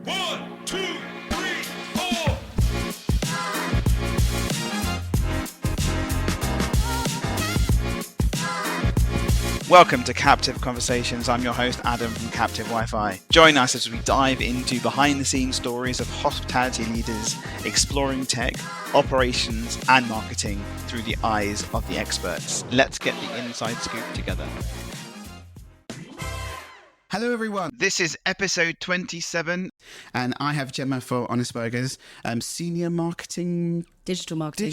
1, 2, 3, 4. Welcome to Captive Conversations. I'm your host, Adam from Captive Wi-Fi. Join us as we dive into behind-the-scenes stories of hospitality leaders exploring tech, operations, and marketing through the eyes of the experts. Let's get the inside scoop together. Hello everyone, this is episode 27 and I have Gemma for Honest Burgers, senior marketing... Digital marketing.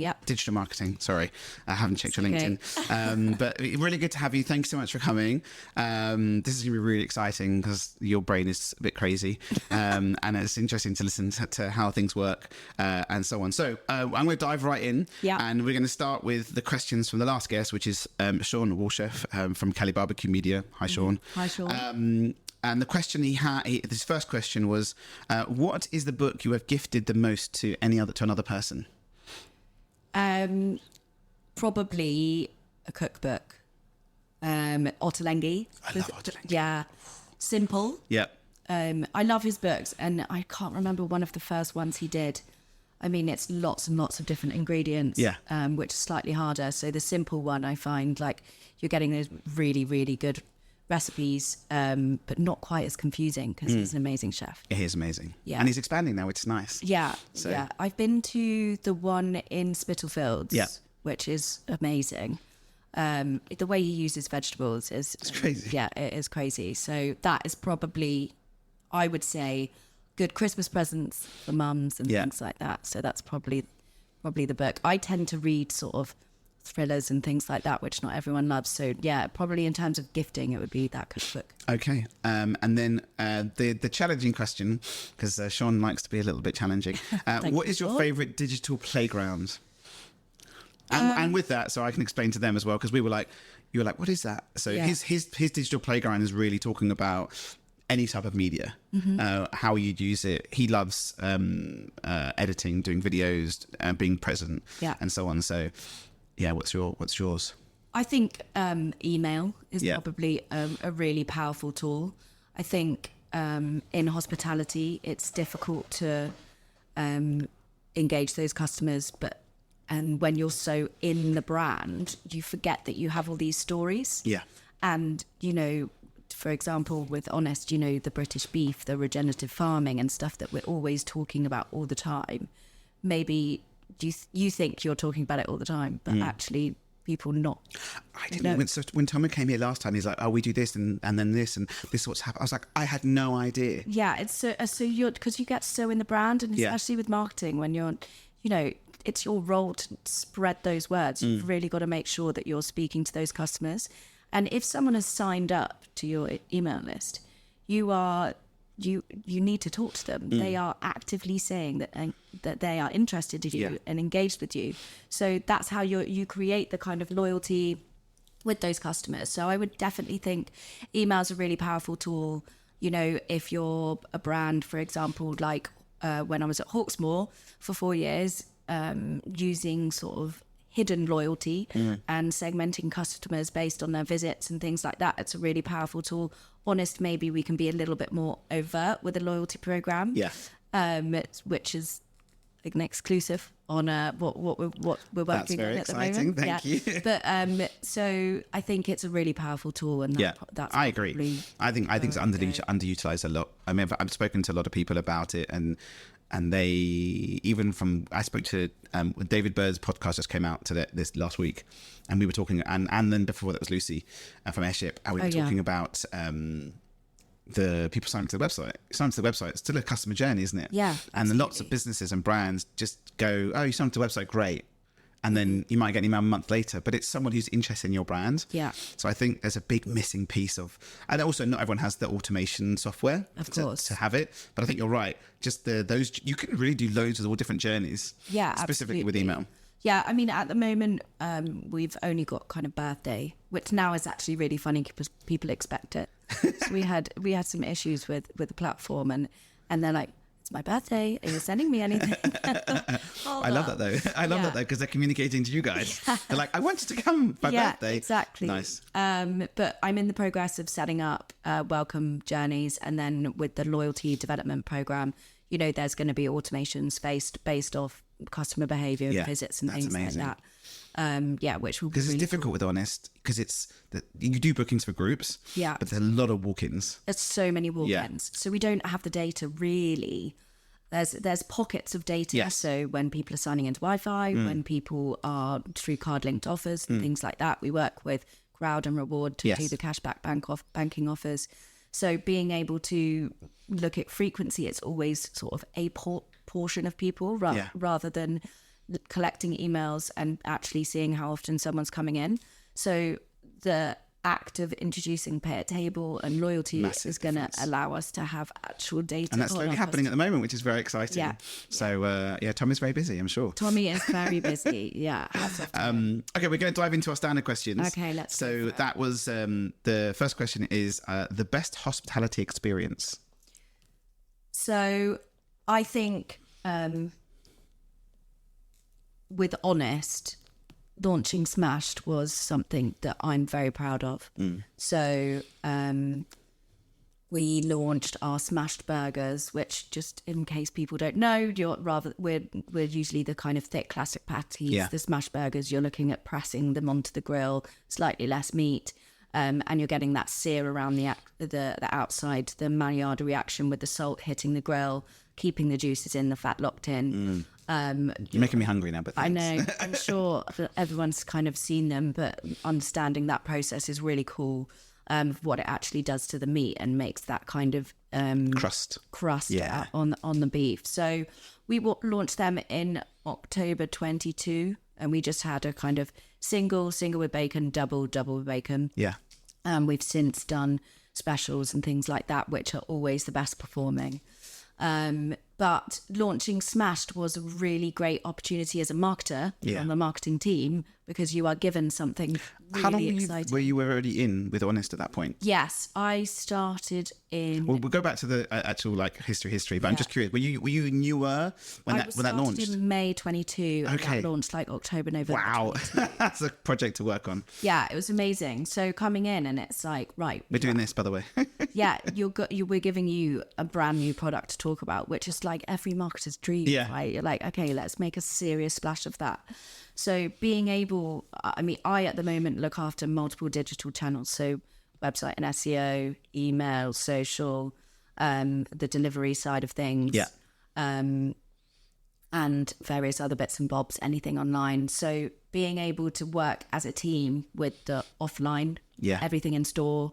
Yep. Digital marketing, sorry. I haven't checked your LinkedIn. But really good to have you. Thanks so much for coming. This is going to be really exciting because your brain is a bit crazy. And it's interesting to listen to how things work and so on. So I'm going to dive right in. Yeah. And we're going to start with the questions from the last guest, which is Sean Walchef from Kelly Barbecue Media. Hi, Sean. Hi, Sean. And the question he had, his first question was, what is the book you have gifted the most to another person? Probably a cookbook. Ottolenghi. I love Ottolenghi. Yeah. Simple. Yep. I love his books, and I can't remember one of the first ones he did. I mean, it's lots and lots of different ingredients, which is slightly harder. So the simple one, I find, like, you're getting those really, really good recipes, but not quite as confusing because he's an amazing chef. Yeah, he is amazing. Yeah. And he's expanding now, which is nice. Yeah. I've been to the one in Spitalfields, which is amazing. The way he uses vegetables is... It's crazy. Yeah, it is crazy. So that is probably, I would say, good Christmas presents for mums and things like that. So that's probably the book. I tend to read sort of thrillers and things like that, which not everyone loves. So yeah, probably in terms of gifting, it would be that cookbook. Okay. And then the challenging question, because Sean likes to be a little bit challenging. What is your favourite digital playground? And with that, so I can explain to them as well, because you were like, what is that? So his digital playground is really talking about any type of media, how you'd use it. He loves editing, doing videos, being present, and so on. So yeah, what's yours? I think email is probably a really powerful tool. I think in hospitality, it's difficult to engage those customers, and when you're so in the brand, you forget that you have all these stories. Yeah. And, for example, with Honest, the British beef, the regenerative farming and stuff that we're always talking about all the time. Maybe you think you're talking about it all the time, but actually people not. I didn't. When Thomas came here last time, he's like, "Oh, we do this and then this and this is what's happened." I was like, I had no idea. Yeah, it's so you're, because you get so in the brand, and especially with marketing, when you're, it's your role to spread those words. You've really got to make sure that you're speaking to those customers, and if someone has signed up to your email list, you need to talk to them. They are actively saying that they are interested in you and engaged with you. So that's how you create the kind of loyalty with those customers. So I would definitely think email is a really powerful tool. If you're a brand, for example, like when I was at Hawksmoor for 4 years, using sort of hidden loyalty and segmenting customers based on their visits and things like that, it's a really powerful tool. Honest, maybe we can be a little bit more overt with a loyalty program, which is an exclusive on what we're working on at the moment. Thank you. But so I think it's a really powerful tool, and that's I agree. I think it's underutilized a lot. I mean, I've spoken to a lot of people about it, and they I spoke to David Bird's podcast just came out this last week, and we were talking, and then before that was Lucy from Airship, and we were talking about the people sign up to the website. It's still a customer journey, isn't it? Yeah. And then lots of businesses and brands just go, oh, you signed up to the website, great. And then you might get an email a month later, but it's someone who's interested in your brand. Yeah. So I think there's a big missing piece of, and also not everyone has the automation software to have it. But I think you're right. Just those, you can really do loads of all different journeys. Yeah, specifically absolutely. With email. Yeah, I mean, at the moment, we've only got kind of birthday, which now is actually really funny because people expect it. So we had some issues with the platform, and they're like, it's my birthday. Are you sending me anything? I love that though. I love that though, because they're communicating to you guys. They're like, I wanted to come for my birthday. Exactly. Nice. But I'm in the progress of setting up welcome journeys, and then with the loyalty development program, you know, there's going to be automations based off customer behavior, visits and things amazing. Like that. Which will be because really it's difficult with Honest, because it's that you do bookings for groups, but there's a lot of walk-ins. There's so many walk-ins, so we don't have the data really. There's pockets of data. So when people are signing into Wi-Fi, when people are through card-linked offers and things like that, we work with Crowd and Reward to do the cashback banking offers. So being able to look at frequency, it's always sort of a portion of people rather than collecting emails and actually seeing how often someone's coming in. So the act of introducing pay at table and loyalty is going to allow us to have actual data. And that's slowly happening at the moment, which is very exciting. So, Tommy's very busy, I'm sure. Tommy is very busy, Okay, we're going to dive into our standard questions. Okay, let's So that was, the first question is the best hospitality experience. So I think with Honest, launching Smashed was something that I'm very proud of. So we launched our smashed burgers, which, just in case people don't know, we're usually the kind of thick classic patties. The smashed burgers, you're looking at pressing them onto the grill, slightly less meat, and you're getting that sear around the outside, the Maillard reaction with the salt hitting the grill, keeping the juices in, the fat locked in. You're making me hungry now, but thanks. I know. I'm sure that everyone's kind of seen them, but understanding that process is really cool. What it actually does to the meat and makes that kind of crust on the beef. So we launched them in October 22, and we just had a kind of single with bacon, double with bacon. We've since done specials and things like that, which are always the best performing. But launching Smashed was a really great opportunity as a marketer on the marketing team, because you are given something really How long exciting. were you already in with Honest at that point? Yes, I started in... Well, we'll go back to the actual history, but I'm just curious, were you newer when that launched? I started in May 22, and that launched October, November. Wow, that's a project to work on. Yeah, it was amazing. So coming in, and it's like, right, we're doing this, by the way. we're giving you a brand new product to talk about, which is like every marketer's dream, right? You're like, okay, let's make a serious splash of that. So being able, I at the moment look after multiple digital channels, so website and SEO, email, social, the delivery side of things, and various other bits and bobs, anything online. So being able to work as a team with the offline, everything in store.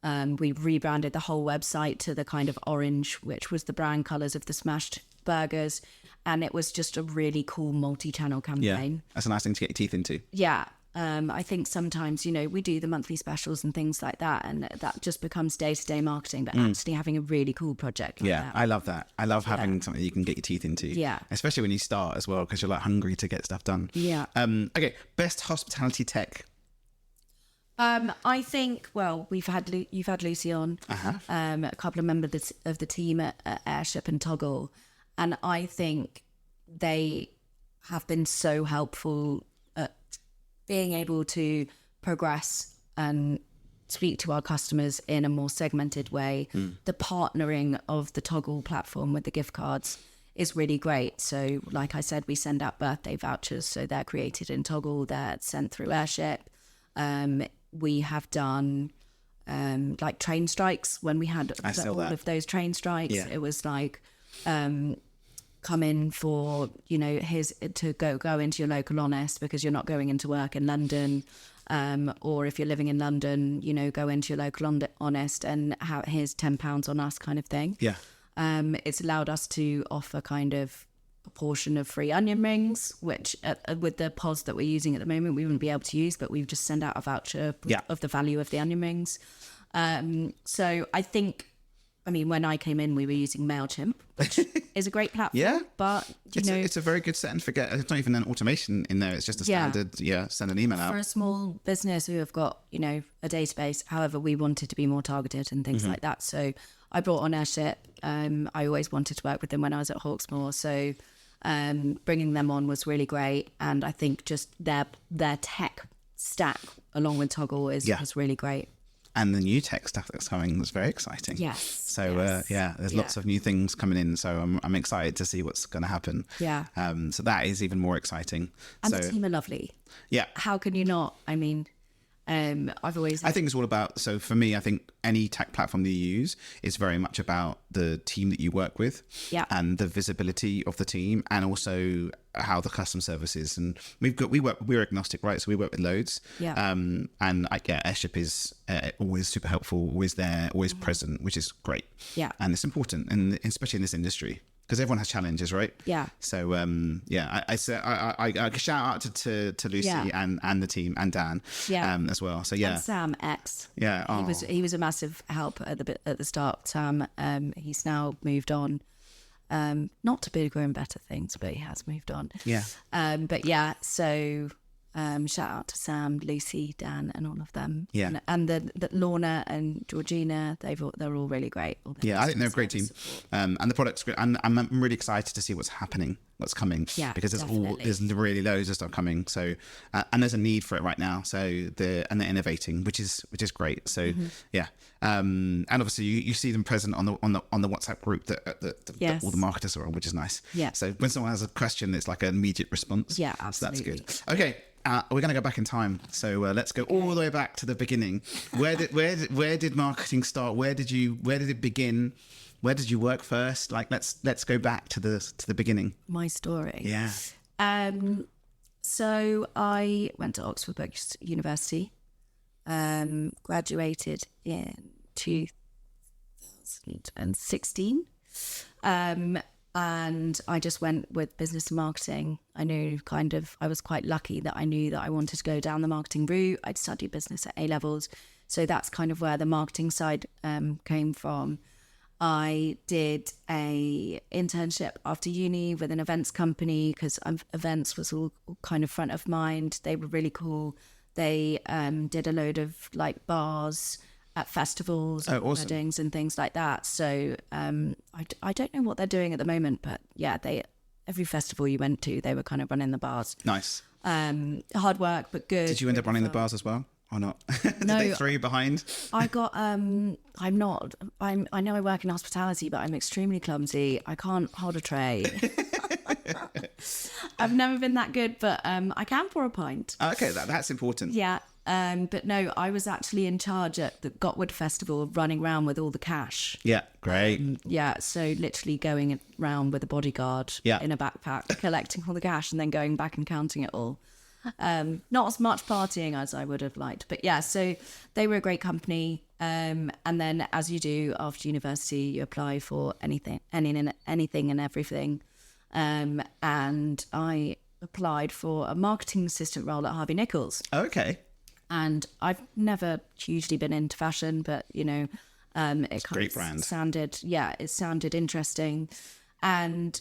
We rebranded the whole website to the kind of orange, which was the brand colours of the smashed burgers. And it was just a really cool multi-channel campaign. Yeah, that's a nice thing to get your teeth into. Yeah. I think sometimes, we do the monthly specials and things like that, and that just becomes day-to-day marketing, but actually having a really cool project like that. I love that. I love having something you can get your teeth into. Yeah. Especially when you start as well, because you're hungry to get stuff done. Yeah. Okay, best hospitality tech. I think, you've had Lucy on, a couple of members of the team at Airship and Toggle, and I think they have been so helpful at being able to progress and speak to our customers in a more segmented way. The partnering of the Toggle platform with the gift cards is really great. So like I said, we send out birthday vouchers, so they're created in Toggle, they're sent through Airship. We have done train strikes when we had all of those train strikes. It was like come in for to go into your local Honest because you're not going into work in London, or if you're living in London, go into your local Honest and here's £10 on us kind of thing. It's allowed us to offer kind of a portion of free onion rings, which with the POS that we're using at the moment we wouldn't be able to use, but we've just sent out a voucher of the value of the onion rings. So I think, when I came in we were using MailChimp, which is a great platform, but it's a very good set and forget. It's not even an automation in there, it's just a standard send an email out. For a small business who have got a database, however we wanted to be more targeted and things like that, so I brought on Airship. I always wanted to work with them when I was at Hawksmoor, so bringing them on was really great. And I think just their tech stack along with Toggle was really great. And the new tech stuff that's coming was very exciting. Yes. So there's lots of new things coming in. So I'm excited to see what's going to happen. Yeah. So that is even more exciting. And the team are lovely. Yeah. How can you not? I mean, I think it's all about, so for me, I think any tech platform that you use is very much about the team that you work with and the visibility of the team, and also how the customer service is. And we're agnostic, right? So we work with loads. And Airship is always super helpful, always there, always present, which is great. Yeah. And it's important, and especially in this industry, because everyone has challenges, right? Yeah. So I shout out to Lucy and the team and Dan as well. So and Sam X. Yeah. Oh. He was a massive help at the start. Sam, he's now moved on. Not to bigger and better things, but he has moved on. Yeah. So shout out to Sam, Lucy, Dan, and all of them. Yeah. And the Lorna and Georgina, they're all really great. I think they're a great team. And the product's great. And I'm really excited to see what's coming. Yeah, because there's really loads of stuff coming. So and there's a need for it right now. So they're innovating, which is great. So and obviously you see them present on the WhatsApp group that all the marketers are on, which is nice. Yeah. So when someone has a question, it's like an immediate response. Yeah, absolutely. So that's good. Okay. We're going to go back in time. So let's go all the way back to the beginning. Where did marketing start? Where did it begin? Where did you work first? Like, let's go back to the beginning. My story. Yeah. So I went to Oxford University, graduated in 2016. And I just went with business and marketing. I was quite lucky that I knew that I wanted to go down the marketing route. I'd studied business at A-levels. So that's kind of where the marketing side came from. I did a internship after uni with an events company, because events was all kind of front of mind. They were really cool. They did a load of like bars at festivals, awesome. Weddings and things like that. So I don't know what they're doing at the moment, but yeah, every festival you went to, they were kind of running the bars. Nice. Hard work, but good. Did you end up running the bars as well, or not? Did No, they throw you behind? I got. I know I work in hospitality, but I'm extremely clumsy. I can't hold a tray. I've never been that good, but I can pour a pint. Okay, that's important. Yeah. But no, I was actually in charge at the Gotwood Festival of running around with all the cash. Yeah, great. So literally going around with a bodyguard in a backpack, collecting all the cash and then going back and counting it all. Not as much partying as I would have liked, but yeah, so they were a great company. And then as you do after university, you apply for anything and everything. And I applied for a marketing assistant role at Harvey Nichols. Okay. And I've never hugely been into fashion, but it kind of sounded interesting. And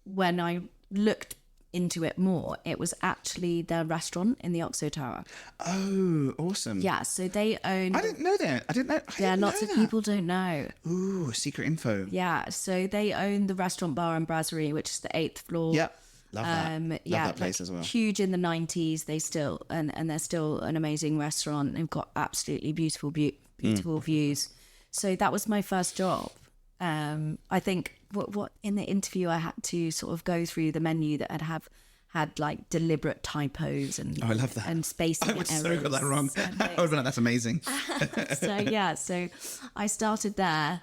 when I looked into it more, it was actually their restaurant in the Oxo Tower. Oh, awesome. Yeah, so they own... I didn't know that. Lots of people don't know. Ooh, secret info. Yeah, so they own the restaurant, bar and brasserie, which is the 8th floor. Yep. Love that. Love that place as well. Huge in the 90s. They still, and they're still an amazing restaurant. They've got absolutely beautiful views. So that was my first job. I think what in the interview I had to sort of go through the menu that had like deliberate typos and I love that. and spacing I would errors. so got that wrong. I would be like, that's amazing. So I started there.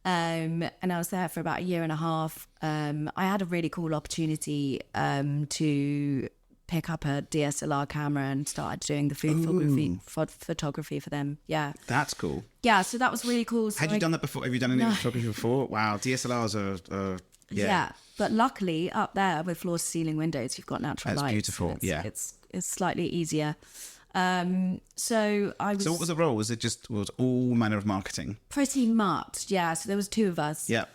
And I was there for about a year and a half. I had a really cool opportunity to pick up a DSLR camera and started doing the photography for them. Yeah. That's cool. Yeah, so that was really cool. So Had you done that before? Have you done any photography before? Wow, DSLRs are yeah. But luckily up there with floor to ceiling windows, you've got natural light. That's beautiful. It's slightly easier. So what was the role? Was all manner of marketing? Pretty much, yeah. So there was two of us. Yeah.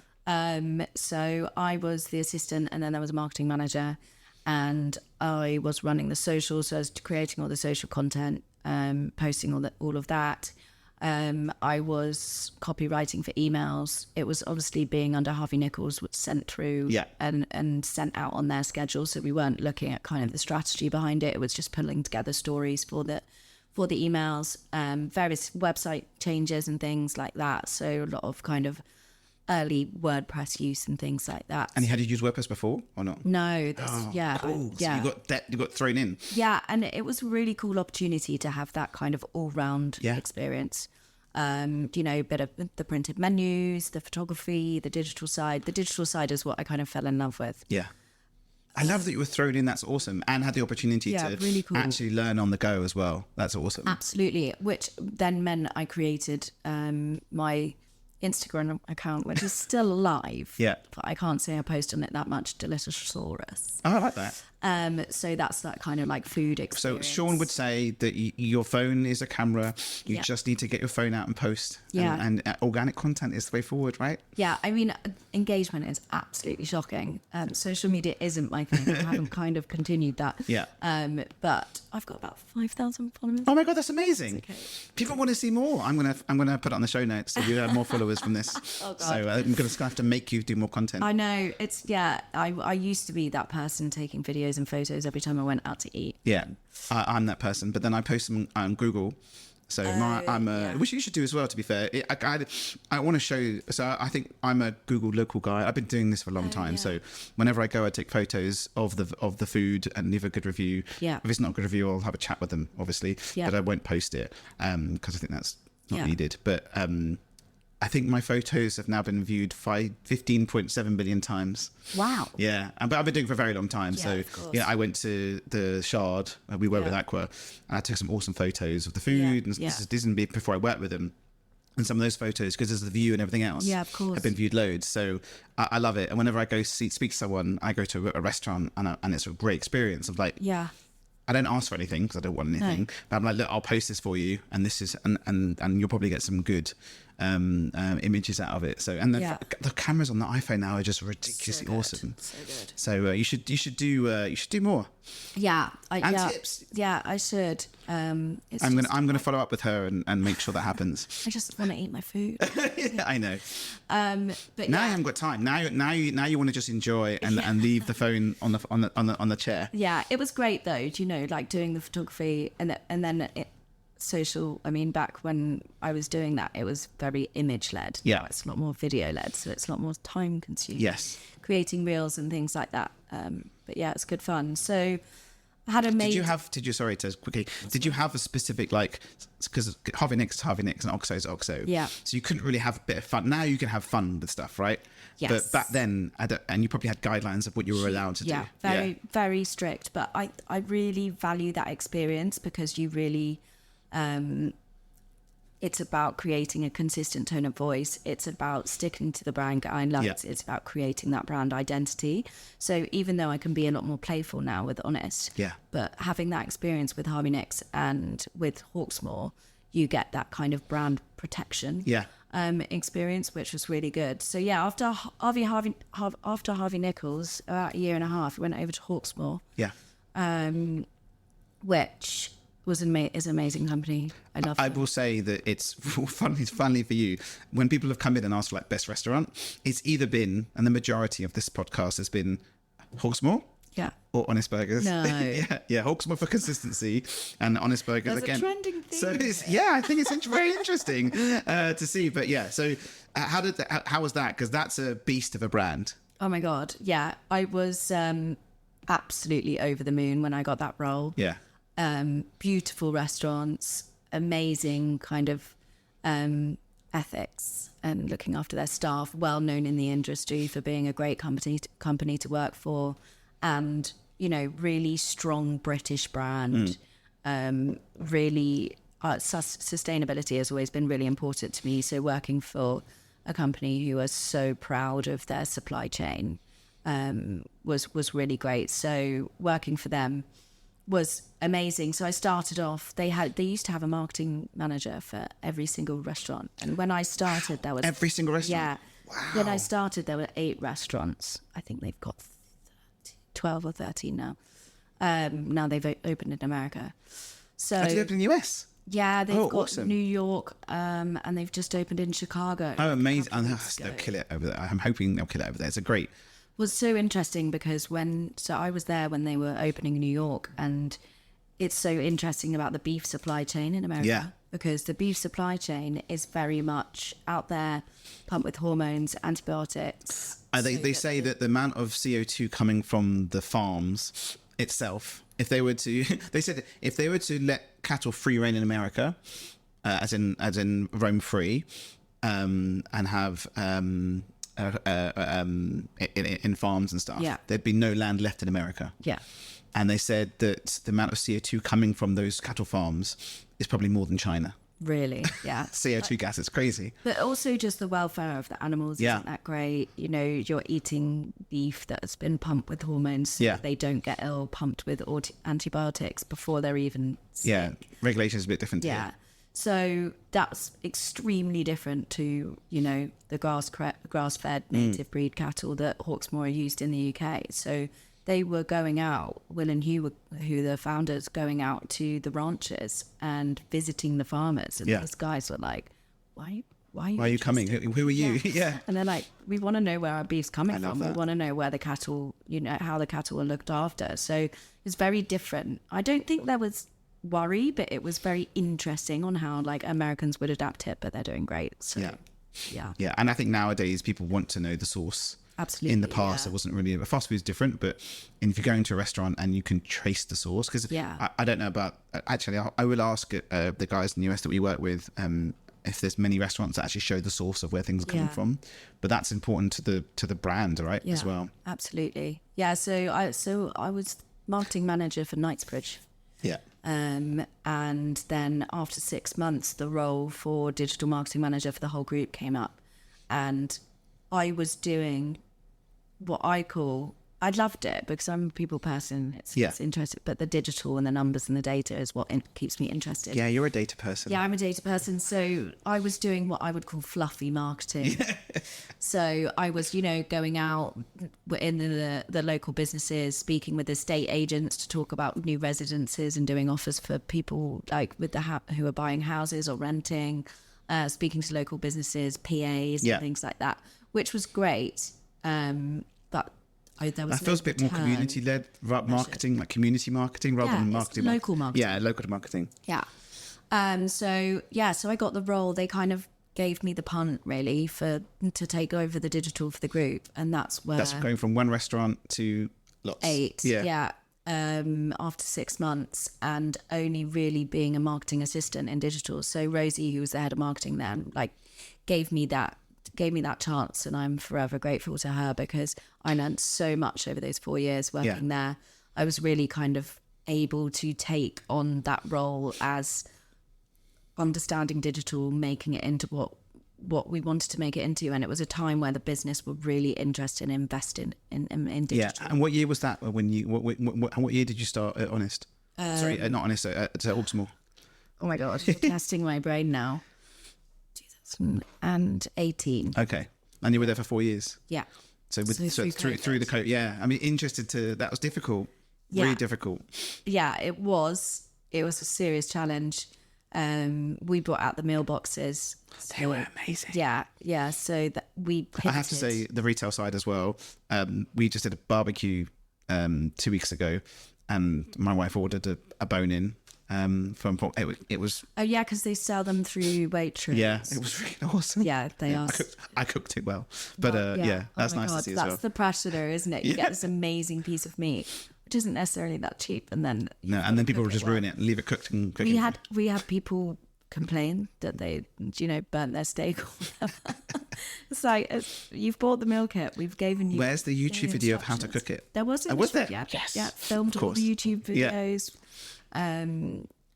So I was the assistant, and then there was a marketing manager, and I was running the socials, so I was creating all the social content, posting all of that. I was copywriting for emails. It was obviously being under Harvey Nichols, was sent through and sent out on their schedule. So we weren't looking at kind of the strategy behind it. It was just pulling together stories for the emails, various website changes and things like that. So a lot of kind of early WordPress use and things like that. And had you used WordPress before or not? No. Cool. Yeah. So you got thrown in. Yeah, and it was a really cool opportunity to have that kind of all-round experience. A bit of the printed menus, the photography, the digital side. The digital side is what I kind of fell in love with. Yeah. I love that you were thrown in. That's awesome. And had the opportunity to really cool. actually learn on the go as well. That's awesome. Absolutely. Which then meant I created my Instagram account, which is still live. Yeah. But I can't say I post on it that much. Deliciosaurus. Oh, I like that. So that's that kind of like food experience. So Sean would say that your phone is a camera. You just need to get your phone out and post. Yeah. And organic content is the way forward, right? Yeah. I mean, engagement is absolutely shocking. Social media isn't my thing. I haven't kind of continued that. Yeah. But I've got about 5,000 followers. Oh my God, that's amazing. Okay. People want to see more. I'm gonna put it on the show notes so you have more followers from this. Oh God. So I'm gonna have to make you do more content. I know. I used to be that person taking videos and photos every time I went out to eat. Yeah, I'm that person. But then I post them on Google. So which you should do as well, to be fair. I want to show, so I think I'm a Google local guy. I've been doing this for a long time. Yeah. So whenever I go, I take photos of the food and leave a good review. Yeah. If it's not a good review, I'll have a chat with them, obviously. Yeah. But I won't post it because I think that's not needed. But I think my photos have now been viewed 15.7 billion times. Wow. Yeah, but I've been doing it for a very long time. So I went to the Shard. We worked with Aqua, and I took some awesome photos of the food. And this isn't before I worked with them. And some of those photos, because there's the view and everything else, of course, have been viewed loads. So I love it. And whenever I go speak to someone, I go to a restaurant, and it's a great experience of like, I don't ask for anything because I don't want anything. But I'm like, look, I'll post this for you, and this is, and you'll probably get some good images out of it. So the cameras on the iPhone now are just ridiculously awesome. So good. So you should do more. Yeah, tips. Yeah, I should. I'm gonna follow up with her and make sure that happens. I just want to eat my food. Yeah, I know. But now you haven't got time. Now you want to just enjoy and leave the phone on the chair. Yeah, it was great though. Do you know, like doing the photography and then social. I mean, back when I was doing that, it was very image led. Yeah, now it's a lot more video led, so it's a lot more time consuming. Yes, creating reels and things like that. But yeah, it's good fun. So I had a mate. Did you have a specific, like, because Harvey Nicks and Oxo is Oxo. Yeah. So you couldn't really have a bit of fun. Now you can have fun with stuff, right? Yes. But back then, and you probably had guidelines of what you were allowed to do. Very strict. But I really value that experience because you really, it's about creating a consistent tone of voice. It's about sticking to the brand guidelines. It's about creating that brand identity. So even though I can be a lot more playful now with Honest, but having that experience with Harvey Nicks and with Hawksmoor, you get that kind of brand protection experience, which was really good. So after Harvey Nichols, about a year and a half, I went over to Hawksmoor, which is an amazing company. I love it. I will say that it's funny for you. When people have come in and asked for like best restaurant, it's either been, and the majority of this podcast has been, Hawksmoor. Yeah. Or Honest Burgers. No. Hawksmoor for consistency and Honest Burgers That's again. A trending thing. So I think it's very interesting to see. But so how was that? Because that's a beast of a brand. Oh my God. Yeah. I was absolutely over the moon when I got that role. Yeah. Beautiful restaurants, amazing kind of ethics and looking after their staff, well known in the industry for being a great company to work for, and really strong British brand. Really sustainability has always been really important to me, so working for a company who are so proud of their supply chain was really great. So working for them was amazing. So I started off, they used to have a marketing manager for every single restaurant, and when I started there was every single restaurant. When I started there were 8 restaurants. I think they've got 12 or 13 now. Now they've opened in America. So did they open in the US? Yeah, they've got awesome. New York, and they've just opened in Chicago. Oh, amazing. They'll kill it over there. I'm hoping they'll kill it over there. It's a great... Was so interesting because I was there when they were opening in New York, and it's so interesting about the beef supply chain in America. Yeah. Because the beef supply chain is very much out there, pumped with hormones, antibiotics. They say that the amount of CO2 coming from the farms itself, if they were to, they said if they were to let cattle free rein in America, as in roam free, and have in farms and stuff, there'd be no land left in America. Yeah. And they said that the amount of CO2 coming from those cattle farms is probably more than China. Really? Yeah. CO2 gas, it's crazy. But also just the welfare of the animals isn't that great. You know, you're eating beef that has been pumped with hormones so they don't get ill, pumped with antibiotics before they're even sick. Yeah, regulations a bit different. Yeah. So that's extremely different to, you know, the grass-fed native breed cattle that Hawksmoor are used in the UK. So they were going out, Will and Hugh, who the founders, going out to the ranches and visiting the farmers. And these guys were like, why are you coming? Who are you? Yeah. And they're like, we want to know where our beef's coming from. We want to know where the cattle, you know, how the cattle are looked after. So it's very different. I don't think there was worry, but it was very interesting on how like Americans would adapt it, but they're doing great. So yeah. And I think nowadays people want to know the source. Absolutely. In the past, it wasn't really... Fast food is different, but if you go into a restaurant and you can trace the source... Because I don't know about... Actually, I will ask the guys in the US that we work with if there's many restaurants that actually show the source of where things are coming from. But that's important to the brand, right, as well. Absolutely. Yeah, so I was marketing manager for Knightsbridge. Yeah. And then after 6 months, the role for digital marketing manager for the whole group came up. And I was doing... what I loved it because I'm a people person. It's interesting, but the digital and the numbers and the data is what keeps me interested. Yeah, you're a data person. Yeah, I'm a data person. So I was doing what I would call fluffy marketing. So I was, you know, going out in the local businesses, speaking with estate agents to talk about new residences and doing offers for people like with who are buying houses or renting, speaking to local businesses, PAs and things like that, which was great. But there was that feels a bit more community-led marketing, like community marketing rather than marketing. Local marketing. Yeah, local marketing. Yeah. So I got the role. They kind of gave me the punt really to take over the digital for the group, and that's going from one restaurant to lots. 8. Yeah. After 6 months, and only really being a marketing assistant in digital. So Rosie, who was the head of marketing then, like gave me that chance, and I'm forever grateful to her because I learned so much over those 4 years working there. I was really kind of able to take on that role as understanding digital, making it into what we wanted to make it into, and it was a time where the business were really interested in investing in digital. Yeah, and what year was that when you what year did you start at Honest? Sorry, not Honest, at Hawksmoor. Oh my god, you're testing my brain now. 2018. Okay, and you were there for 4 years. Yeah. So through the code. Yeah, I mean, that was difficult. Yeah. Really difficult. Yeah, it was a serious challenge. We brought out the meal boxes. They were amazing. Yeah. So that we pivoted. I have to say the retail side as well. We just did a barbecue 2 weeks ago, and my wife ordered a bone in. From it was because they sell them through Waitrose. Yeah, it was really awesome. Yeah, they are. I cooked it well, but that's nice to see as well. That's the pressure, isn't it? You get this amazing piece of meat, which isn't necessarily that cheap, and then people will just ruin it and leave it cooked and cooking. We had people complain that they burnt their steak or whatever. It's like you've bought the meal kit, we've given you. Where's the YouTube video of how to cook it? There was. Was there? Yes. Yeah, filmed all the YouTube videos.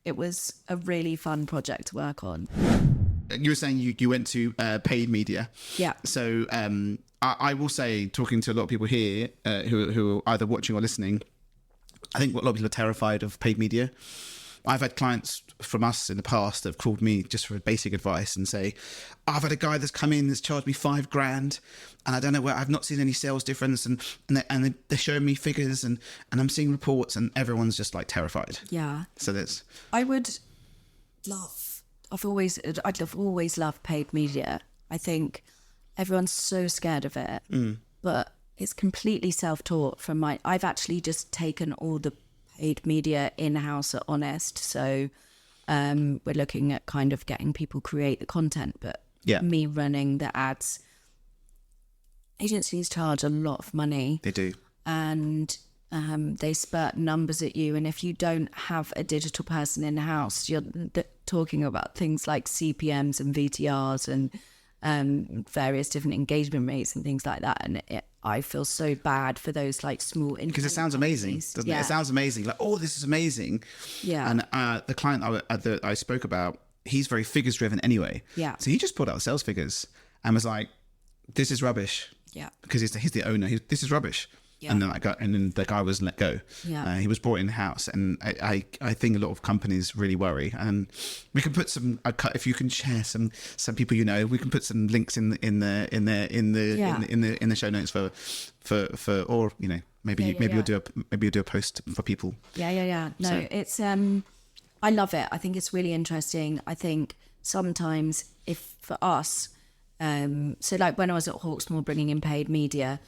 It was a really fun project to work on. You were saying you went to paid media. Yeah. So I will say, talking to a lot of people here who are either watching or listening, I think a lot of people are terrified of paid media. I've had clients from us in the past that have called me just for basic advice and say, I've had a guy that's come in that's charged me $5,000 and I don't know where, I've not seen any sales difference, and they're showing me figures and I'm seeing reports, and everyone's just like terrified. Yeah. So that's... I would I've always loved paid media. I think everyone's so scared of it, but it's completely self-taught I've actually just taken all the paid media in-house at Honest. So we're looking at kind of getting people create the content, but me running the ads. Agencies charge a lot of money. They do. And they spurt numbers at you. And if you don't have a digital person in-house, you're talking about things like CPMs and VTRs and various different engagement rates and things like that. And I feel so bad for those like small... Because it sounds amazing, doesn't it? It sounds amazing. Like, oh, this is amazing. Yeah. And the client that I spoke about, he's very figures driven anyway. Yeah. So he just pulled out the sales figures and was like, this is rubbish. Yeah. Because he's the owner. This is rubbish. Yeah. And then the guy was let go. Yeah. He was brought in house, and I think a lot of companies really worry. And we can put if you can share some people we can put some links in the show notes for or maybe you'll do a post for people. Yeah. No, it's I love it. I think it's really interesting. I think sometimes if for us, so like when I was at Hawksmoor bringing in paid media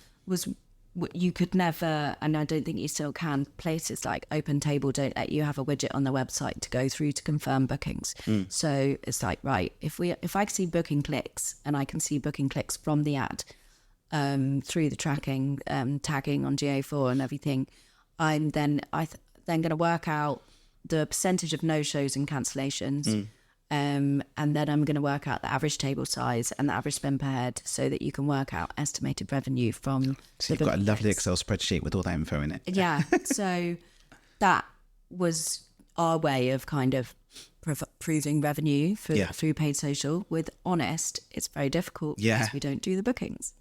you could never, and I don't think you still can, places like Open Table don't let you have a widget on their website to go through to confirm bookings. So it's like, right, if I can see booking clicks and I can see booking clicks from the ad through the tracking, tagging on GA4 and everything, I'm then going to work out the percentage of no-shows and cancellations. And then I'm going to work out the average table size and the average spend per head so that you can work out estimated revenue from... So you've got a lovely Excel spreadsheet with all that info in it. Yeah. So that was our way of kind of proving revenue through paid social. With Honest, it's very difficult because we don't do the bookings.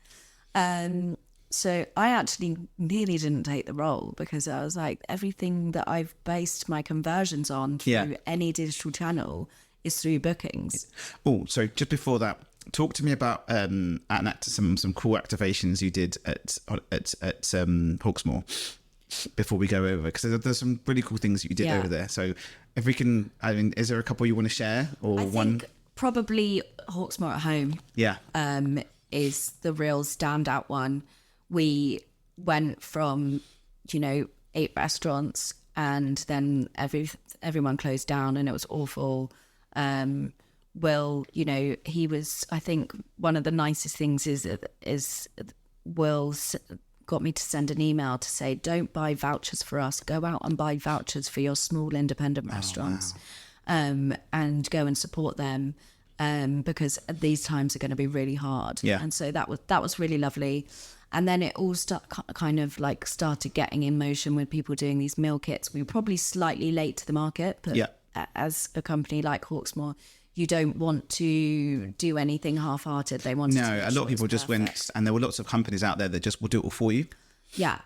So I actually nearly didn't take the role because I was like, everything that I've based my conversions on through any digital channel is through bookings. Oh, so just before that, talk to me about some cool activations you did at Hawksmoor before we go over, because there's some really cool things that you did over there. So if we can, is there a couple you want to share, or I think probably Hawksmoor at Home. Yeah. Is the real standout one. We went from 8 restaurants and then everyone closed down and it was awful. Will, he was, I think one of the nicest things is Will got me to send an email to say, don't buy vouchers for us, go out and buy vouchers for your small independent restaurants. And go and support them because these times are going to be really hard. And so that was really lovely. And then it all started getting in motion with people doing these meal kits. We were probably slightly late to the market, but as a company like Hawksmoor, you don't want to do anything half-hearted. They want a lot of people just went, and there were lots of companies out there that just will do it all for you. Yeah.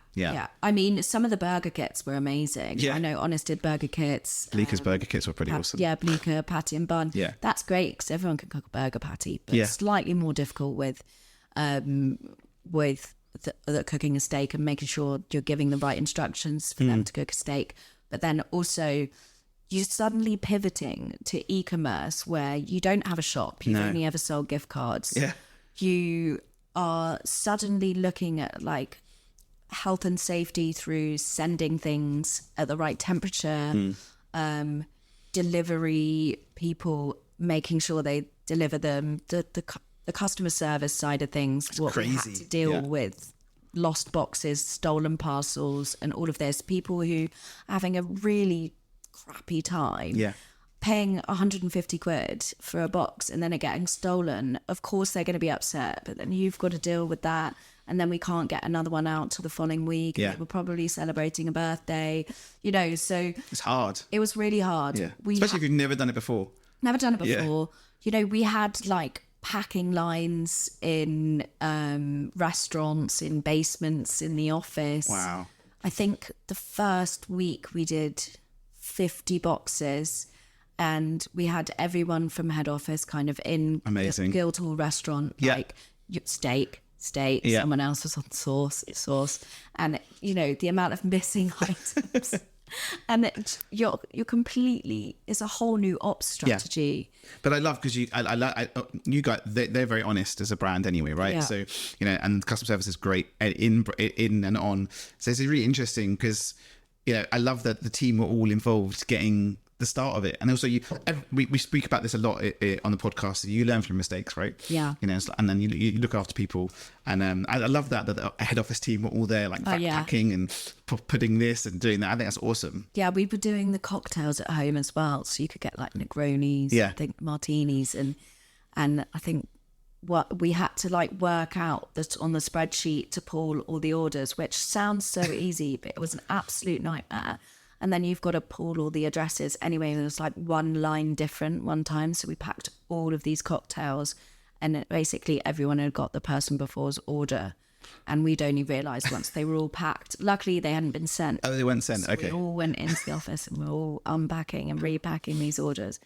I mean, some of the burger kits were amazing. I know Honest did burger kits. Bleeker's burger kits were pretty awesome. Yeah, Bleeker, patty and bun. Yeah. That's great because everyone can cook a burger patty, but slightly more difficult with the cooking a steak and making sure you're giving the right instructions for them to cook a steak. But then also you're suddenly pivoting to e-commerce where you don't have a shop. You only ever sell gift cards. Yeah. You are suddenly looking at like health and safety through sending things at the right temperature, delivery people, making sure they deliver them, the customer service side of things, it's what crazy. We had to deal with, lost boxes, stolen parcels, and all of this. People who are having a really crappy time, paying 150 quid for a box and then it getting stolen. Of course they're going to be upset, but then you've got to deal with that. And then we can't get another one out till the following week. We're probably celebrating a birthday, so it's hard. It was really hard. Especially if you've never done it before. Never done it before. We had like packing lines in restaurants, in basements, in the office. Wow. I think the first week we did 50 boxes and we had everyone from head office kind of in amazing the Guildhall restaurant, like steak, someone else was on sauce, and the amount of missing items And you're completely, it's a whole new ops strategy. Yeah. But I love, because you guys, they're very honest as a brand anyway, right? Yeah. So, and customer service is great in and on. So it's really interesting because, I love that the team were all involved getting the start of it. And also we speak about this a lot on the podcast. You learn from mistakes, right? Yeah. And then you look after people. And I love that the head office team were all there, like packing and putting this and doing that. I think that's awesome. Yeah, we were doing the cocktails at home as well. So you could get like Negronis, I think martinis. And I think what we had to work out that on the spreadsheet to pull all the orders, which sounds so easy, but it was an absolute nightmare. And then you've got to pull all the addresses. Anyway, there was one line different one time. So we packed all of these cocktails and basically everyone had got the person before's order. And we'd only realised once they were all packed. Luckily, they hadn't been sent. Oh, they weren't sent. So okay. we all went into the office and we were all unpacking and repacking these orders.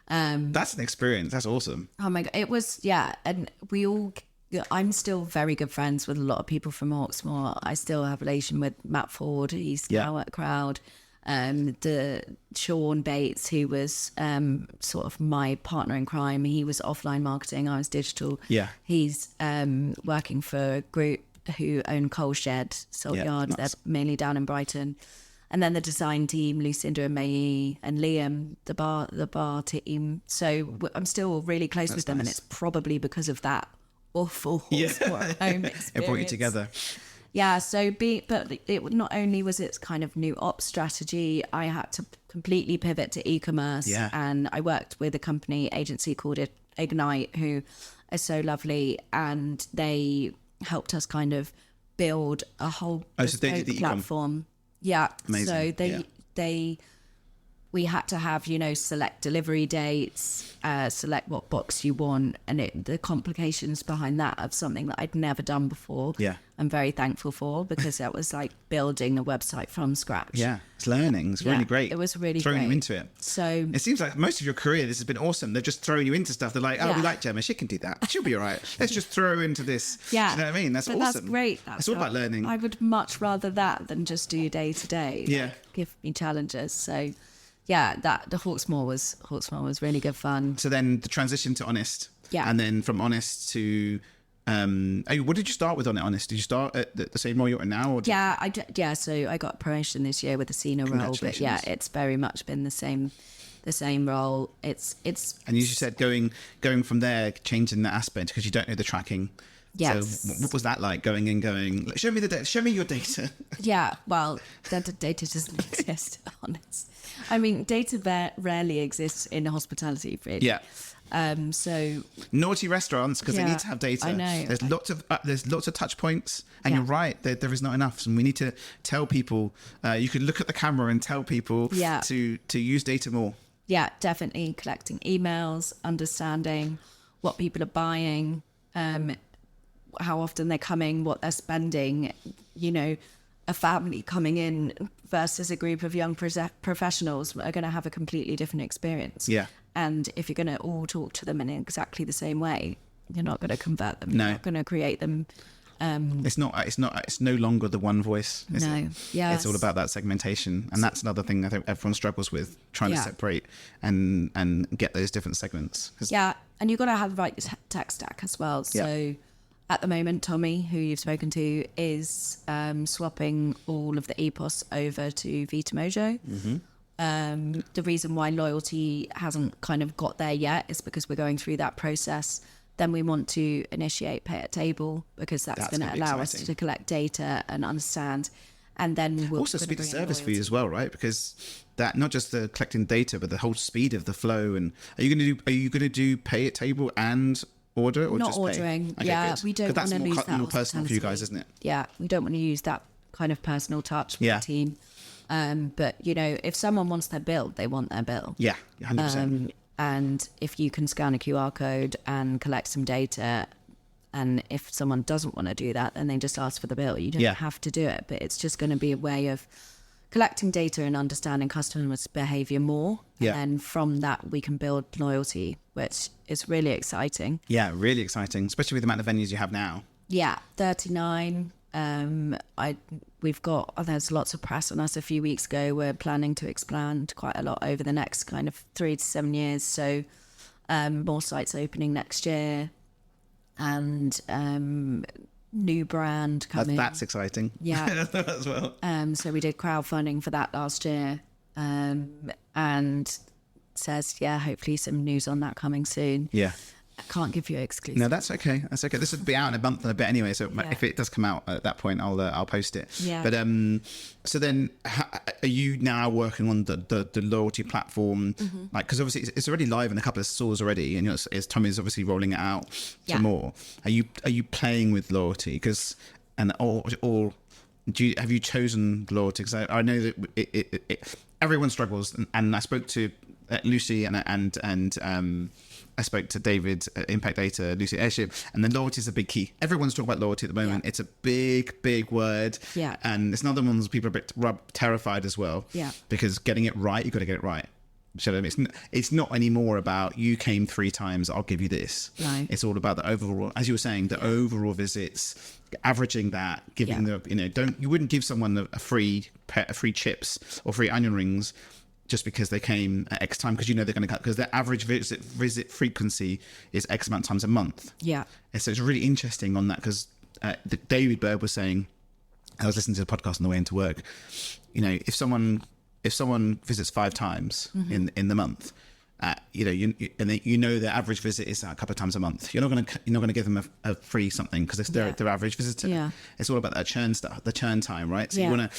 That's an experience. That's awesome. Oh my God. It was, yeah. And I'm still very good friends with a lot of people from Hawksmoor. I still have a relation with Matt Ford. He's now at Crowd. The Sean Bates, who was sort of my partner in crime, he was offline marketing, I was digital. Yeah. He's working for a group who own Coal Shed, Salt Yard. Nice. They're mainly down in Brighton. And then the design team, Lucinda and May and Liam, the bar team. So I'm still really close with them, nice. And it's probably because of that awful home experience. It brought you together. Yeah, but it not only was it kind of new ops strategy, I had to completely pivot to e-commerce. Yeah. And I worked with a agency called Ignite, who is so lovely, and they helped us kind of build a whole platform. Yeah. Amazing. So we had to have, select delivery dates, select what box you want, and the complications behind that of something that I'd never done before. Yeah. I'm very thankful for, because that was like building a website from scratch. Yeah, it's learning. It's really great. It was really throwing great. you into it. So it seems like most of your career, this has been awesome. They're just throwing you into stuff. They're like, we like Gemma. She can do that. She'll be all right. Let's just throw her into this. Yeah. Do you know what I mean? That's awesome. That's great. It's all about learning. I would much rather that than just do day to day. Yeah. Give me challenges. So yeah, the Hawksmoor was really good fun. So then the transition to Honest. Yeah. And then from Honest to... what did you start with on it, Honest? Did you start at the same role you're at now? Or so I got a promotion this year with a senior role, but yeah, it's very much been the same role. It's and you said going from there, changing that aspect because you don't know the tracking. Yes. So what was that like, going, show me the data, show me your data? Yeah, well, the data doesn't exist, Honest. I mean, data rarely exists in hospitality, really. Yeah. So naughty restaurants, because they need to have data. I know. There's lots of touch points, and you're right, there is not enough, and we need to tell people. You could look at the camera and tell people to use data more. Yeah, definitely collecting emails, understanding what people are buying, how often they're coming, what they're spending. A family coming in versus a group of young professionals are going to have a completely different experience. Yeah. And if you're going to all talk to them in exactly the same way, you're not going to convert them. No. You're not going to create them. It's no longer the one voice. Yeah. It's all about that segmentation. And that's another thing I think everyone struggles with, trying to separate and get those different segments. Yeah. And you've got to have the right tech stack as well. So at the moment, Tommy, who you've spoken to, is swapping all of the EPOS over to Vita Mojo. Mm-hmm. The reason why loyalty hasn't kind of got there yet is because we're going through that process. Then we want to initiate pay at table, because that's going to allow us to collect data and understand. And then we'll also speed the service for you as well, right? Because that, not just the collecting data, but the whole speed of the flow. And are you going to do pay at table and order, or not just ordering? Okay, yeah, good. we don't want to lose that. That's more personal for you guys, isn't it? Yeah, we don't want to use that kind of personal touch with the team. But if someone wants their bill, they want their bill. Yeah, 100%. And if you can scan a QR code and collect some data, and if someone doesn't want to do that, then they just ask for the bill. You don't have to do it, but it's just going to be a way of collecting data and understanding customers' behavior more. Yeah. And from that, we can build loyalty, which is really exciting. Yeah, really exciting, especially with the amount of venues you have now. Yeah, 39. there's lots of press on us a few weeks ago. We're planning to expand quite a lot over the next kind of 3 to 7 years. So more sites opening next year, and new brand coming. That's exciting. Yeah. As well. So we did crowdfunding for that last year, and says, hopefully some news on that coming soon. Yeah. I can't give you exclusive. No, that's okay. That's okay. This would be out in a month and a bit anyway. So if it does come out at that point, I'll post it. Yeah. But so then, are you now working on the loyalty platform? Like, because obviously it's already live in a couple of stores already, and as Tommy's obviously rolling it out to more. Are you playing with loyalty? Or have you chosen loyalty? Because I know that everyone struggles, and I spoke to Lucy and I spoke to David at Impact Data, Lucy at Airship, and then loyalty is a big key. Everyone's talking about loyalty at the moment. It's a big word. Yeah. And it's another one that people are a bit terrified as well. Yeah. Because getting it right, you've got to get it right. So it's not anymore about you came 3 times, I'll give you this. No. It's all about the overall, as you were saying, the overall visits, averaging that, giving you wouldn't give someone a free chips or free onion rings just because they came at X time, because they're going to cut, because their average visit frequency is X amount of times a month. Yeah. And so it's really interesting on that, because David Bird was saying, I was listening to the podcast on the way into work, if someone visits 5 times in the month, their average visit is a couple of times a month. You're not going to give them a free something because it's their average visitor. Yeah. It's all about that churn stuff, the churn time, right? So you want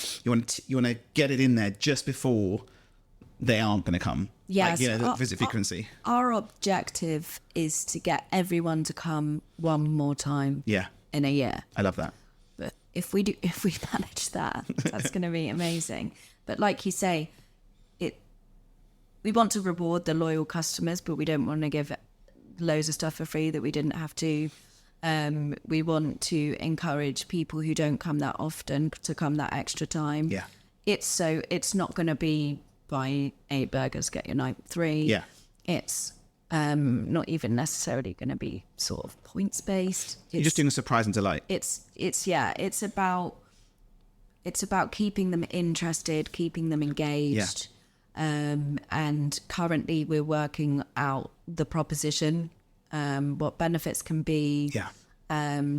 to get it in there just before they aren't going to come. Yes. The visit frequency. Our objective is to get everyone to come one more time. Yeah. In a year. I love that. But if we manage that, that's going to be amazing. But like you say, we want to reward the loyal customers, but we don't want to give loads of stuff for free that we didn't have to. We want to encourage people who don't come that often to come that extra time. Yeah. It's not going to be buy 8 burgers, get your night 3. Yeah. It's not even necessarily going to be sort of points based. You're just doing a surprise and delight. It's about keeping them interested, keeping them engaged. Yeah. And currently we're working out the proposition, what benefits can be. Yeah.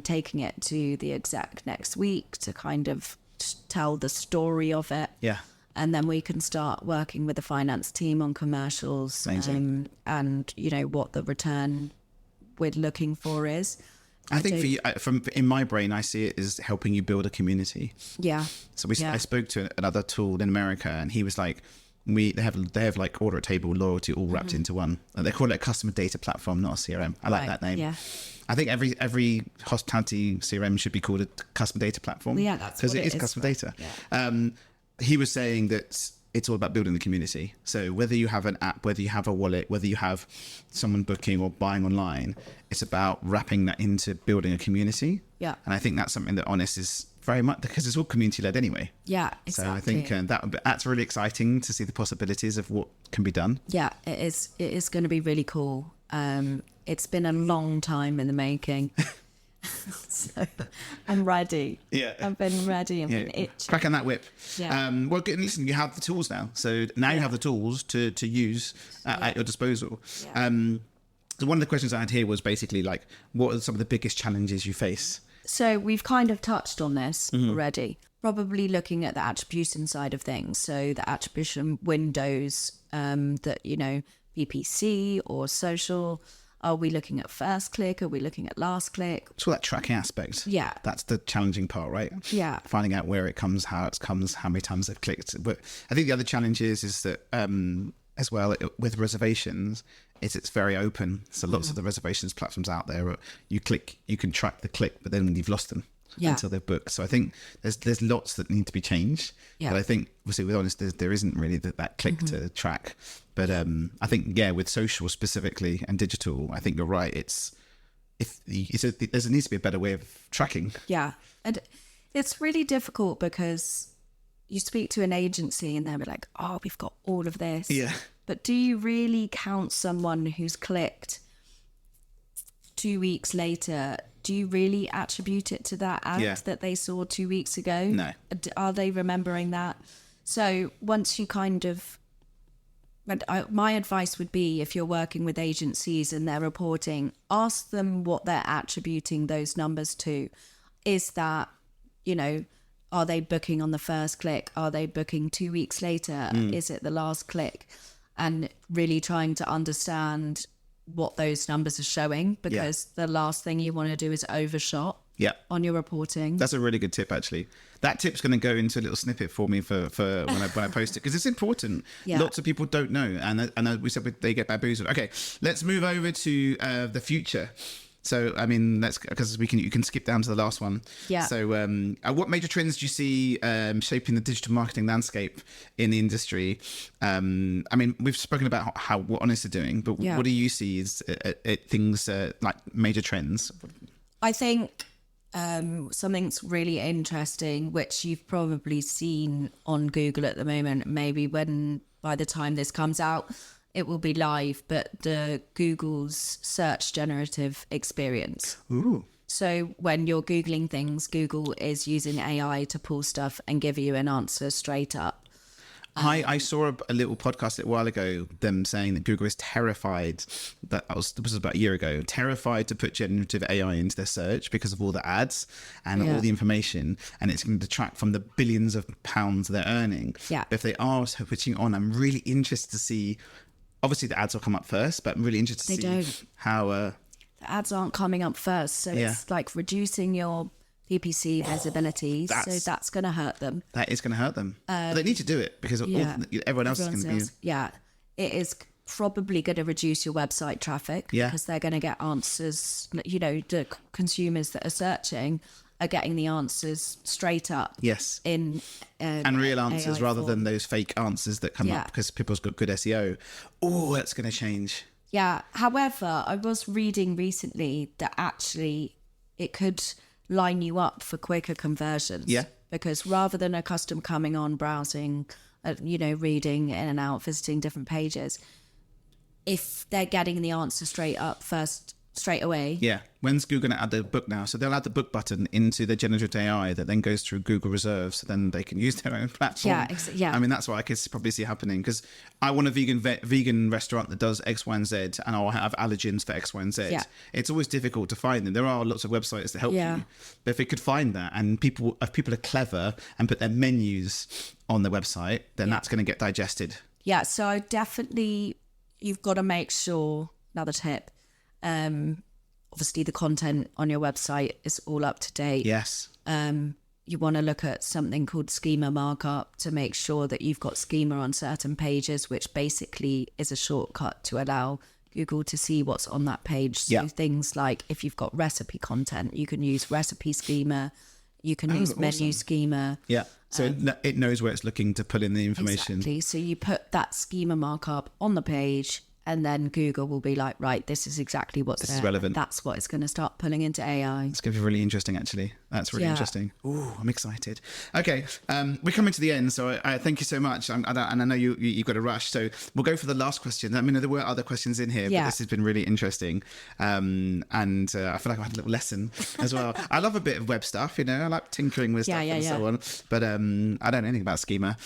Taking it to the exec next week to kind of tell the story of it. Yeah. And then we can start working with the finance team on commercials, and what the return we're looking for is. I think for you, in my brain, I see it as helping you build a community. Yeah. So I spoke to another tool in America, and he was like, they have like order at table, loyalty, all wrapped into one. And they call it a customer data platform, not a CRM. I like that name. Yeah. I think every hospitality CRM should be called a customer data platform. Yeah, that's because it is customer data. Yeah. He was saying that it's all about building the community. So whether you have an app, whether you have a wallet, whether you have someone booking or buying online, it's about wrapping that into building a community. Yeah. And I think that's something that Honest is very much, because it's all community led anyway. Yeah, exactly. So I think that's really exciting to see the possibilities of what can be done. Yeah, it is. It is going to be really cool. It's been a long time in the making. So I'm ready. Yeah, I've been ready. I've been itching. Cracking that whip. Yeah. Well, listen, you have the tools now. So now you have the tools to use at your disposal. Yeah. So one of the questions I had here was basically like, what are some of the biggest challenges you face? So we've kind of touched on this already. Probably looking at the attribution side of things. So the attribution windows that, PPC or social. Are we looking at first click? Are we looking at last click? So that tracking aspect. Yeah. That's the challenging part, right? Yeah. Finding out where it comes, how it comes, how many times they've clicked. But I think the other challenge is that as well with reservations, it's very open. So lots of the reservations platforms out there, you can track the click, but then you've lost them until they're booked. So I think there's lots that need to be changed. Yeah. But I think, obviously, with Honest, there isn't really that click to track. But I think, with social specifically and digital, I think you're right. There needs to be a better way of tracking. Yeah. And it's really difficult because you speak to an agency and they'll be like, oh, we've got all of this. Yeah. But do you really count someone who's clicked 2 weeks later do you really attribute it to that ad that they saw 2 weeks ago? No. Are they remembering that? So once you kind of, my advice would be, if you're working with agencies and they're reporting, ask them what they're attributing those numbers to. Is that, you know, are they booking on the first click? Are they booking 2 weeks later? Is it the last click? And really trying to understand what those numbers are showing, because the last thing you want to do is overshot on your reporting. That's a really good tip, actually. That tip's going to go into a little snippet for me for when I post it, because it's important. Lots of people don't know, and we said they get bamboozled. Okay, let's move over to the future. So, I mean, because you can skip down to the last one. Yeah. So, what major trends do you see shaping the digital marketing landscape in the industry? I mean, we've spoken about what Honest are doing, but what do you see as things like major trends? I think something's really interesting, which you've probably seen on Google at the moment. Maybe by the time this comes out, it will be live, but the Google's search generative experience. Ooh. So when you're Googling things, Google is using AI to pull stuff and give you an answer straight up. I saw a little podcast a while ago, them saying that Google is terrified, this was about a year ago, terrified to put generative AI into their search because of all the ads and all the information, and it's going to detract from the billions of pounds they're earning. Yeah. But if they are putting it on, I'm really interested to see, obviously the ads will come up first, but I'm really interested to see how... the ads aren't coming up first, so it's like reducing your PPC visibility, so that's going to hurt them. That is going to hurt them. But they need to do it because everyone else is going to be... Yeah, it is probably going to reduce your website traffic because they're going to get answers, you know, the consumers that are searching are getting the answers straight up. Yes. In and real answers AI rather form. than those fake answers that come up because people's got good SEO. Oh, that's going to change. Yeah. However, I was reading recently that actually it could line you up for quicker conversions. Yeah. Because rather than a customer coming on, browsing, you know, reading in and out, visiting different pages, if they're getting the answer straight away. Yeah. When's Google going to add the book now? So they'll add the book button into the generative AI that then goes through Google Reserve, so then they can use their own platform. Yeah. I mean, that's what I could probably see happening, because I want a vegan restaurant that does X, Y, and Z, and I'll have allergens for X, Y, and Z. Yeah. It's always difficult to find them. There are lots of websites that help you, but if we could find that, and if people are clever and put their menus on the website, then that's going to get digested. Yeah. So definitely, you've got to make sure. Another tip. Obviously the content on your website is all up to date. Yes. You want to look at something called schema markup to make sure that you've got schema on certain pages, which basically is a shortcut to allow Google to see what's on that page. So things like if you've got recipe content, you can use recipe schema, you can use menu schema. Yeah. So it knows where it's looking to pull in the information. Exactly. So you put that schema markup on the page, and then Google will be like, right, this is exactly what's there. This is relevant. That's what it's going to start pulling into AI. It's going to be really interesting, actually. That's really interesting. Ooh, I'm excited. Okay, we're coming to the end, so I thank you so much. And I know you've got to rush, so we'll go for the last question. I mean, there were other questions in here, but this has been really interesting. And I feel like I had a little lesson as well. I love a bit of web stuff, you know. I like tinkering with stuff and so on. But I don't know anything about schema,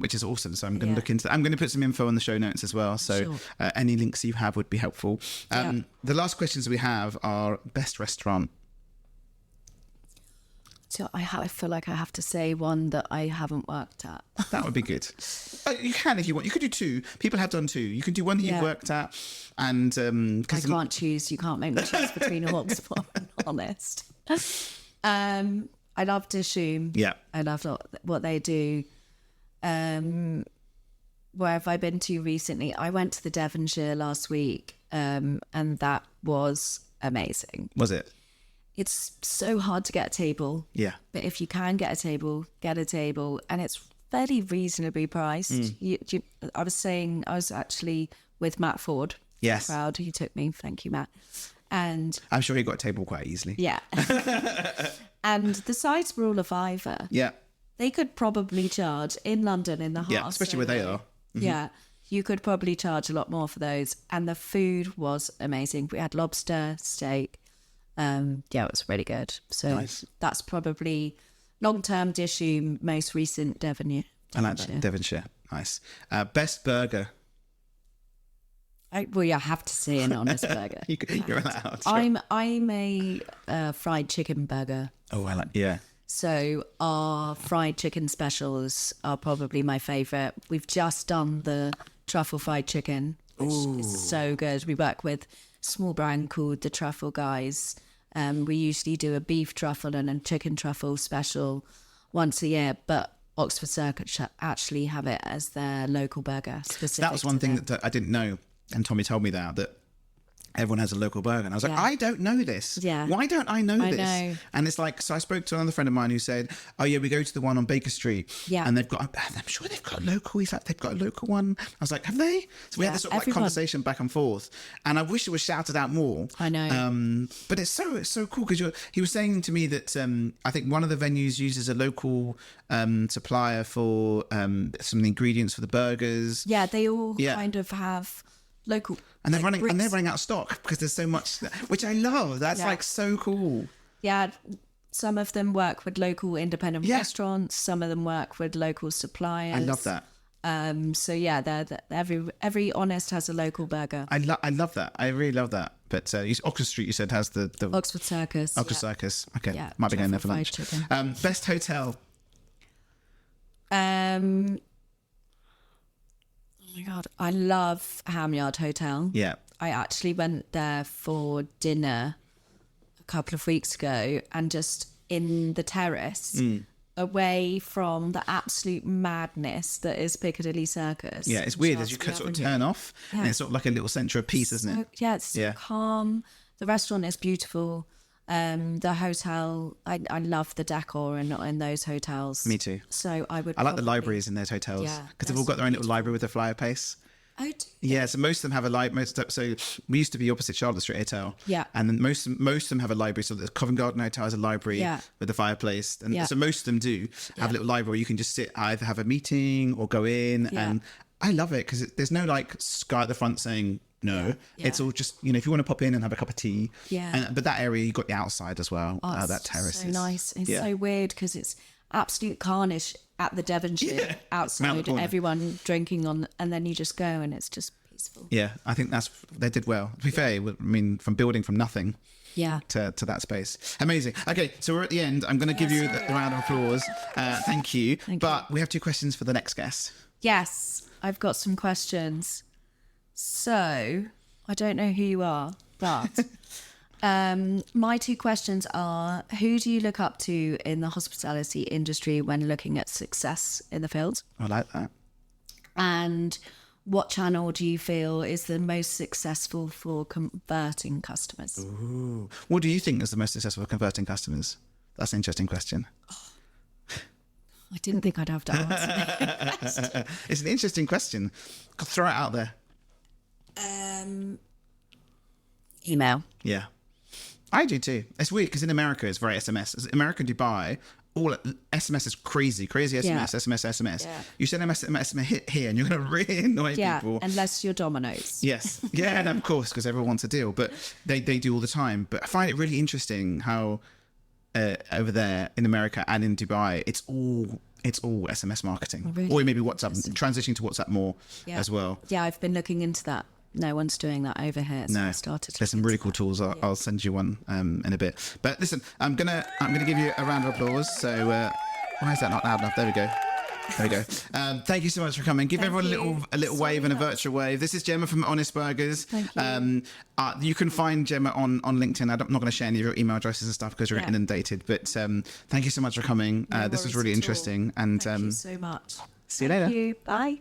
which is awesome. So I'm going to look into that. I'm going to put some info on the show notes as well. So any links you have would be helpful. The last questions we have are best restaurant. So I feel like I have to say one that I haven't worked at. That would be good. You can if you want. You could do two. People have done two. You can do one that you've worked at, and I can't choose. You can't make me choose between all. To be honest, I love Dishoom. Yeah, I love what they do. Where have I been to recently? I went to the Devonshire last week, and that was amazing. Was it? It's so hard to get a table. Yeah. But if you can get a table, and it's fairly reasonably priced. I was actually with Matt Ford. Yes. Proud. He took me. Thank you, Matt. And I'm sure he got a table quite easily. Yeah. And the sides were all a £5. Yeah. They could probably charge in London in the heart. Yeah, especially where they are. Mm-hmm. Yeah. You could probably charge a lot more for those. And the food was amazing. We had lobster, steak, Yeah, it was really good. So Nice. that's probably long-term Dishoom, most recent Devonshire. I like that. Devonshire. Nice. Best burger. I have to say an honest burger. You're allowed. I'm a fried chicken burger. Oh, I like. Yeah. So our fried chicken specials are probably my favourite. We've just done the truffle fried chicken, which is so good. We work with a small brand called the Truffle Guys. We usually do a beef truffle and a chicken truffle special once a year, but Oxford Circuit actually have it as their local burger. That was one thing that I didn't know, and Tommy told me that everyone has a local burger, and I was like, I don't know this. Yeah. Why don't I know this? Know. And it's like, so I spoke to another friend of mine who said, oh yeah, we go to the one on Baker Street. Yeah. And I'm sure they've got a local. He's like, they've got a local one. I was like, have they? So we had this sort of like conversation back and forth, and I wish it was shouted out more. I know. But it's so cool because he was saying to me that I think one of the venues uses a local supplier for some of the ingredients for the burgers. Yeah, they all kind of have local, and they're running out of stock because there's so much, which I love. That's like so cool. Yeah, some of them work with local independent restaurants. Some of them work with local suppliers. I love that. So yeah, every honest has a local burger. I love that. I really love that. But Oxford Street, you said, has the Oxford Circus. Oxford Circus. Okay, might be going there for lunch. Best hotel. Oh my God, I love Hamyard Hotel. Yeah. I actually went there for dinner a couple of weeks ago, and just in the terrace, away from the absolute madness that is Piccadilly Circus. Yeah, it's weird as you could sort of turn off, and it's sort of like a little centre of peace, isn't it? Yeah, it's so calm. The restaurant is beautiful. The hotel, I love the decor in those hotels. Me too. So I like the libraries in those hotels because they've all got their own little library with a fireplace. Oh, do yeah, so most of them have a library. So we used to be opposite Charlotte Street Hotel. Yeah. And then most of them have a library. So the Covent Garden Hotel has a library with a fireplace. And so most of them do have a little library where you can just sit, either have a meeting or go in. Yeah. And I love it because there's no like guy at the front saying no. Yeah. It's all just, if you want to pop in and have a cup of tea. Yeah. But that area, you got the outside as well. Oh, that terrace so nice. It's so weird because it's absolute carnage at the Devonshire outside, everyone drinking on, and then you just go and it's just peaceful. Yeah, I think they did well. To be fair, I mean, from building from nothing to that space. Amazing. Okay, so we're at the end. I'm going to give you the round of applause. Thank you. But we have 2 questions for the next guest. Yes, I've got some questions. So, I don't know who you are, but my 2 questions are, who do you look up to in the hospitality industry when looking at success in the field? I like that. And what channel do you feel is the most successful for converting customers? Ooh. What do you think is the most successful for converting customers? That's an interesting question. I didn't think I'd have to answer. It's an interesting question. Throw it out there. Email. Yeah. I do too. It's weird because in America it's very SMS. America and Dubai, all SMS is crazy SMS, SMS. Yeah. You send SMS hit here and you're going to really annoy people. Unless you're Domino's. Yes. Yeah, and of course, because everyone wants a deal. But they do all the time. But I find it really interesting how over there in America and in Dubai, it's all SMS marketing. Really? Or maybe WhatsApp, transitioning to WhatsApp more as well. Yeah, I've been looking into that. No one's doing that over here. So I started. There's some really cool tools. I'll send you one in a bit. But listen, I'm gonna give you a round of applause. So why is that not loud enough? There we go. Thank you so much for coming. Give everyone a little wave and a virtual wave. This is Gemma from Honest Burgers. Thank you. You can find Gemma on LinkedIn. I'm not going to share any of your email addresses and stuff because you're inundated. But thank you so much for coming. This was really interesting. And thank you so much. See you later. Thank you. Bye.